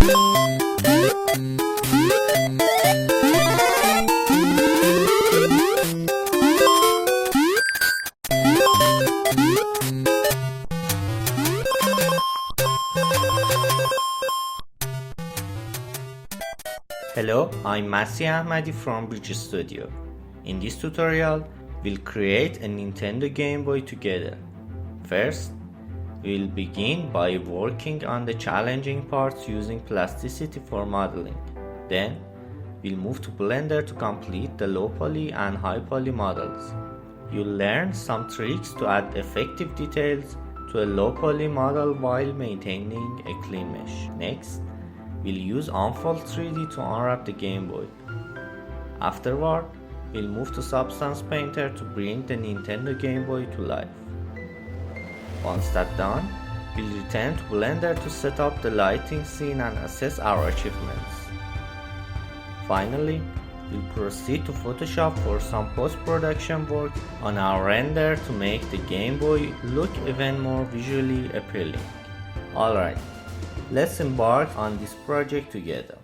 Hello, I'm Masi Ahmadi from Bridge Studio. In this tutorial, we'll create a Nintendo Game Boy together. First, we'll begin by working on the challenging parts using plasticity for modeling. Then, we'll move to Blender to complete the low poly and high poly models. You'll learn some tricks to add effective details to a low poly model while maintaining a clean mesh. Next, we'll use Unfold 3D to unwrap the Game Boy. Afterward, we'll move to Substance Painter to bring the Nintendo Game Boy to life. Once that's done, we'll return to Blender to set up the lighting scene and assess our achievements. Finally, we'll proceed to Photoshop for some post-production work on our render to make the Game Boy look even more visually appealing. Alright, let's embark on this project together.